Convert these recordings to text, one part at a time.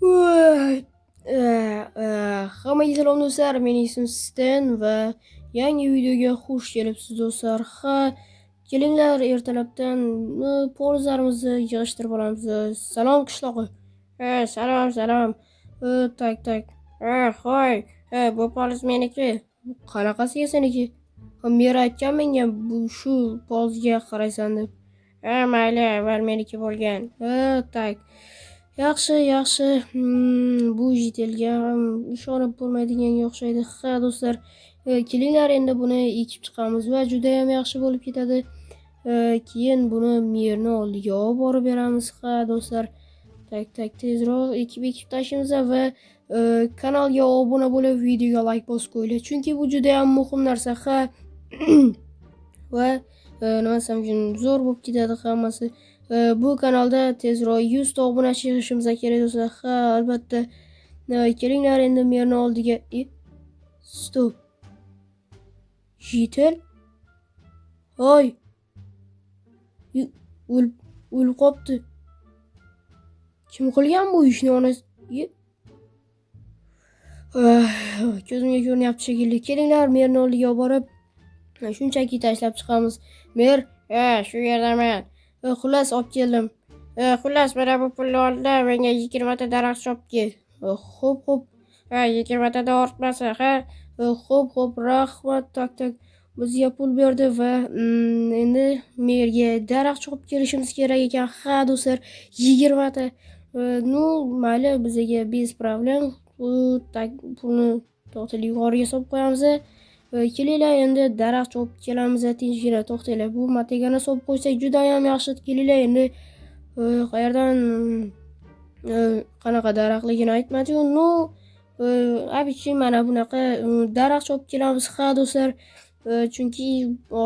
Voy, Hammaga salom do'stlar, mening ismim Sten va yangi videoga xush kelibsiz do'stlar. Kelinglar ertalabdan polizlarimizni yig'ishtirib olamiz. Salom qishlog'i. Salom, salom. Tak. Hoy, bu poliz meniki. Qanaqasiga seniki? Mer aytgan menga shu polizga qaraysan deb. Mayli, avval meniki bo'lgan. Tak. Yaxshi. Bu jitelga ham ishonib bo'lmaydiganga o'xshaydi. Do'stlar, kelinglar endi buni ekib chiqamiz va juda ham yaxshi bo'lib ketadi. Keyin buni merni oldiga olib borib beramiz. Do'stlar, tak tezroq ekib tashlaymiz va kanalga obuna bo'lib, videoga like bosib qo'yinglar. Chunki bu juda ham muhim narsa. Va nima desam uchun zo'r bo'lib ketadi hammasi. Bu kanalda tezroq 100 ta obunachi yig'ishimiz kerak do'stlar. Albatta. Kelinglar endi merni oldiga. Stop. Jitel. Hoy. O'lib qopti. Kim qilgan bu ishni onasi? Ko'zimga ko'rinyapti shekilli. Kelinglar merni oldiga borib, shunchaki tashlab chiqamiz. Mer, shu yerdaman. Xullas olib keldim. Xullas mana bu pulni oldi, menga 20 ta daraxt chopki. Xo'p. 20 ta da ortmasa, Xo'p, rahmat. Tak. Bizga pul berdi va endi merga daraxt chopib kelishimiz kerak ekan. Do'stlar, 20 ta. Mayli, bizga bez problem. Pulni to'xtali yuqoriga solib qo'yamiz. Kelinglar endi daraxt chopib kelamiz. Tinchgina to'xtanglar. Bu mategani solib qo'ysak juda ham yaxshi. Kelinglar endi qayerdan qanaqa daraxtligini aytmadi-yu. Abichi mana bunaqa daraxt chopib kelamiz. Do'stlar, chunki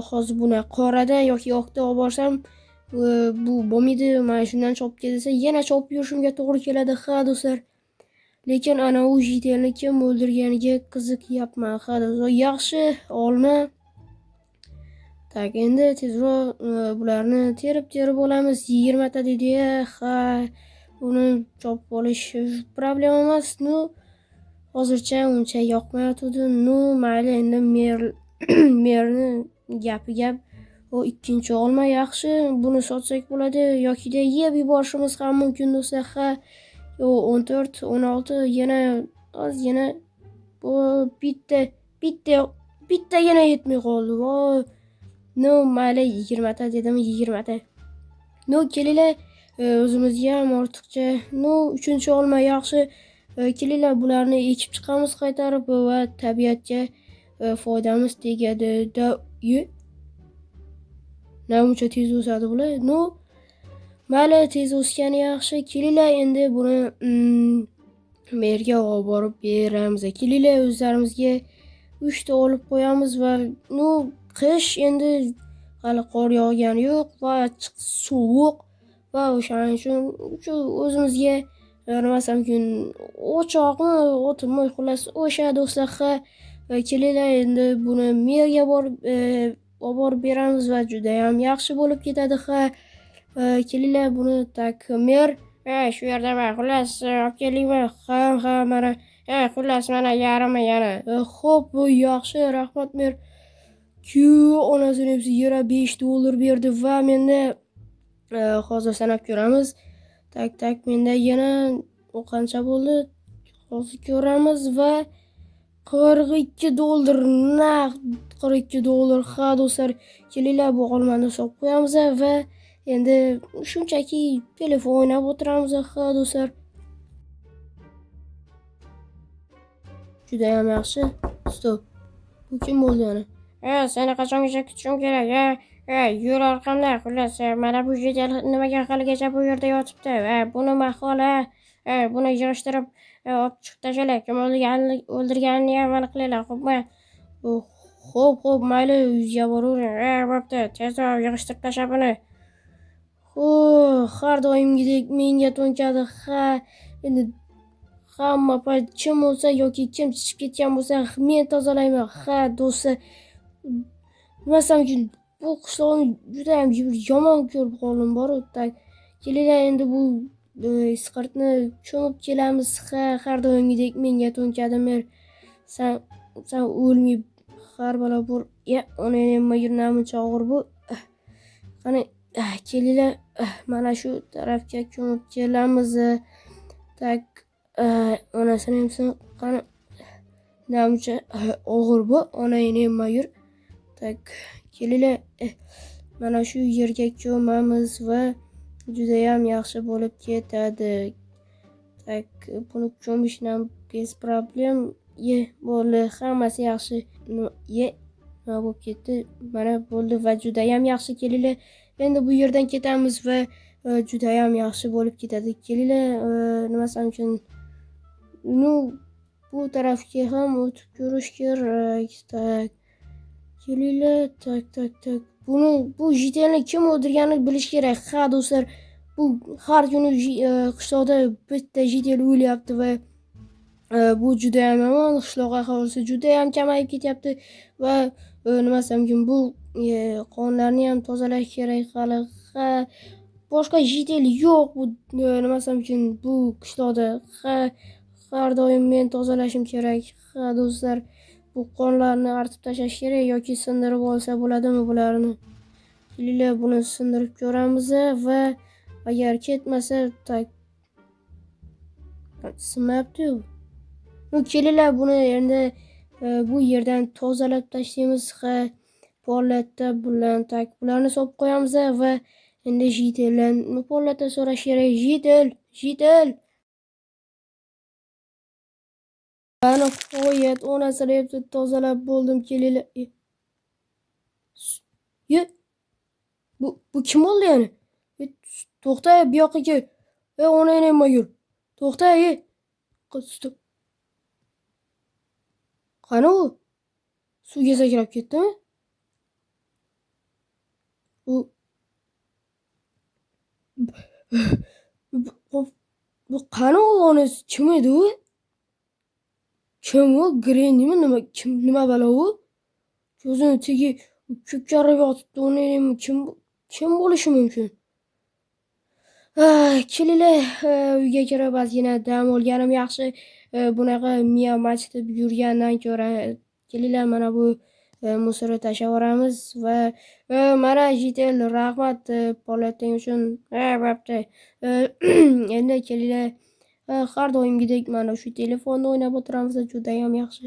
hozir buni qorada yoki oqda olib borsam bu bo'lmaydi. Mana shundan chopib kelsa yana chopib yurishimga to'g'ri keladi. Do'stlar, lekin ana u jitelni kim o'ldirganiga qiziqyapman. Do'stlar, yaxshi olma. Tak, endi tezroq bularni terib olamiz. 20 ta dedi. Buni chopib olish problem emas. Hozircha uncha yoqmayotdi. Mayli, endi merni gapi gap. O ikkinchi olma yaxshi. Buni sotsak bo'ladi yoki-da yeb yuborishimiz ham mumkin do'stlar. 14, 16 yana bu bitta yana yetmay qoldi. Mayli, 20 ta dedim, 20 ta. Kelinglar, o'zimizga ham ortiqcha. Uchinchi olma yaxshi. Kelinglar, bularni ekib chiqamiz qaytarib va tabiatga foydamiz tegadi. Uncha tez o'sadi bular. Mayli, tez o'sgani yaxshi. Kelinglar endi buni merga olib borib beramiz. Kelinglar, o'zlarimizga 3 ta olib qo'yamiz va qish endi hali qor yog'gani yo'q va sovuq va o'shaning uchun o'zimizga nima desam mumkin, o'choqmi, o'tmi, xullas o'sha do'stlar. Kelinglar endi buni merga olib borib beramiz va juda ham yaxshi bo'lib ketadi. Kelinglar buni mer, shu yerdaman. Xullas olib keldingmi? Mana. Xullas mana yarimi yana. Xo'p, bu yaxshi, rahmat mer. Onasini hepsi $5 berdi va menda hozir sanab ko'ramiz. Tak, menda yana qancha bo'ldi? Hozir ko'ramiz va $42 naqd $42. Do'stlar, kelinglar bu olmani solib qo'yamiz va endi shunchaki telefon o'ynab o'tiramiz. Do'stlar, juda ham yaxshi. Stop. Bu kim bo'ldi yana? Seni qachongacha kutishim kerak? Yur orqamda. Xullas, mana bu jitel nimaga haligacha bu yerda yotibdi? Buni mahol, buni yig'ishtirib olib chiqib tashla. Kim o'ldirganini ham aniqlaylar, xo'pmi? Xo'p, mayli, uyga boravering. Bo'pti, tezroq yig'ishtirib tashla buni. Har doimgidek menga to'nkadi. Endi hamma payt kim bo'lsa yoki kim chiqib ketgan bo'lsa, men tozalayman. Do'stlar, nima desam uchun bu qishloqni juda ham yomon ko'rib qoldim. Kelinglar endi bu isqirtni cho'mib kelamiz. Har doimgidek menga to'nkadimir. Sen o'lmay har balo bor. Ya, ona nima yurnamuncha og'ir bu. Qani kelinglar, mana shu tarafga cho'mib kelamiz. Tak, onasini ham qani namuncha og'ir bu. Ona nima yur. Tak, kelinglar, mana shu yerga cho'mamiz va judayam yaxshi bo'lib ketadi. Tak, buni cho'mishni ham bez problem. Bo'ldi, hammasi yaxshi. Nima bo'lib ketdi? Mana bo'ldi va judayam yaxshi. Kelinglar, endi bu yerdan ketamiz va judayam yaxshi bo'lib ketadi. Kelinglar, nimasam uchun bu tarafga ham o'tib ko'rish kerak. Tak, kelinglar, tak. Bu jitelni kim o'ldirganini bilish kerak. Ha, do'stlar, bu har kuni qishloqda bitta jitel o'lyapti va bu judayam yomon. Qishloq aholisi judayam kamayib ketyapti va nimasam uchun bu qonlarni ham tozalash kerak hali. Ha, boshqa jitel yo'q bu nimasam uchun bu qishloqda. Ha, har doim men tozalashim kerak. Ha, do'stlar, bu qonlarni artib tashlash kerak yoki sindirib olsa bo'ladimi bularni? Kelinglar, buni sindirib ko'ramiz va agar ketmasa, tak, sinmayapti-ku. Kelinglar, buni endi bu yerdan tozalab tashlaymiz. Ha, pollatda bularni solib qo'yamiz va endi jiteldan pollatda so'rash kerak. Jitel. Mana nihoyat onasini ham tozalab bo'ldim. Kelinglar. Bu kim bo'ldi yani? To'xta, bu yoqqa kel. Ona nima yur. To'xta, stop. Qani u? Suvga sakrab ketdimi? Bu qani u? Onasi kim edi u? Kim u? Grenimi nima? Nima balo u? Ko'zini tegi ko'karib yotibdi. Ona kim bo'lishi mumkin? Kelinglar, uyga kirib ozgina dam olganim yaxshi. Bunaqa miya machitib yurgandan ko'ra kelinglar, mana bu musori tashlavoramiz va mana jitel, rahmat polating uchun. Bo'pti. Endi kelinglar, har doimgidek mana shu telefonda o'ynab o'tiramiz. Judayam yaxshi.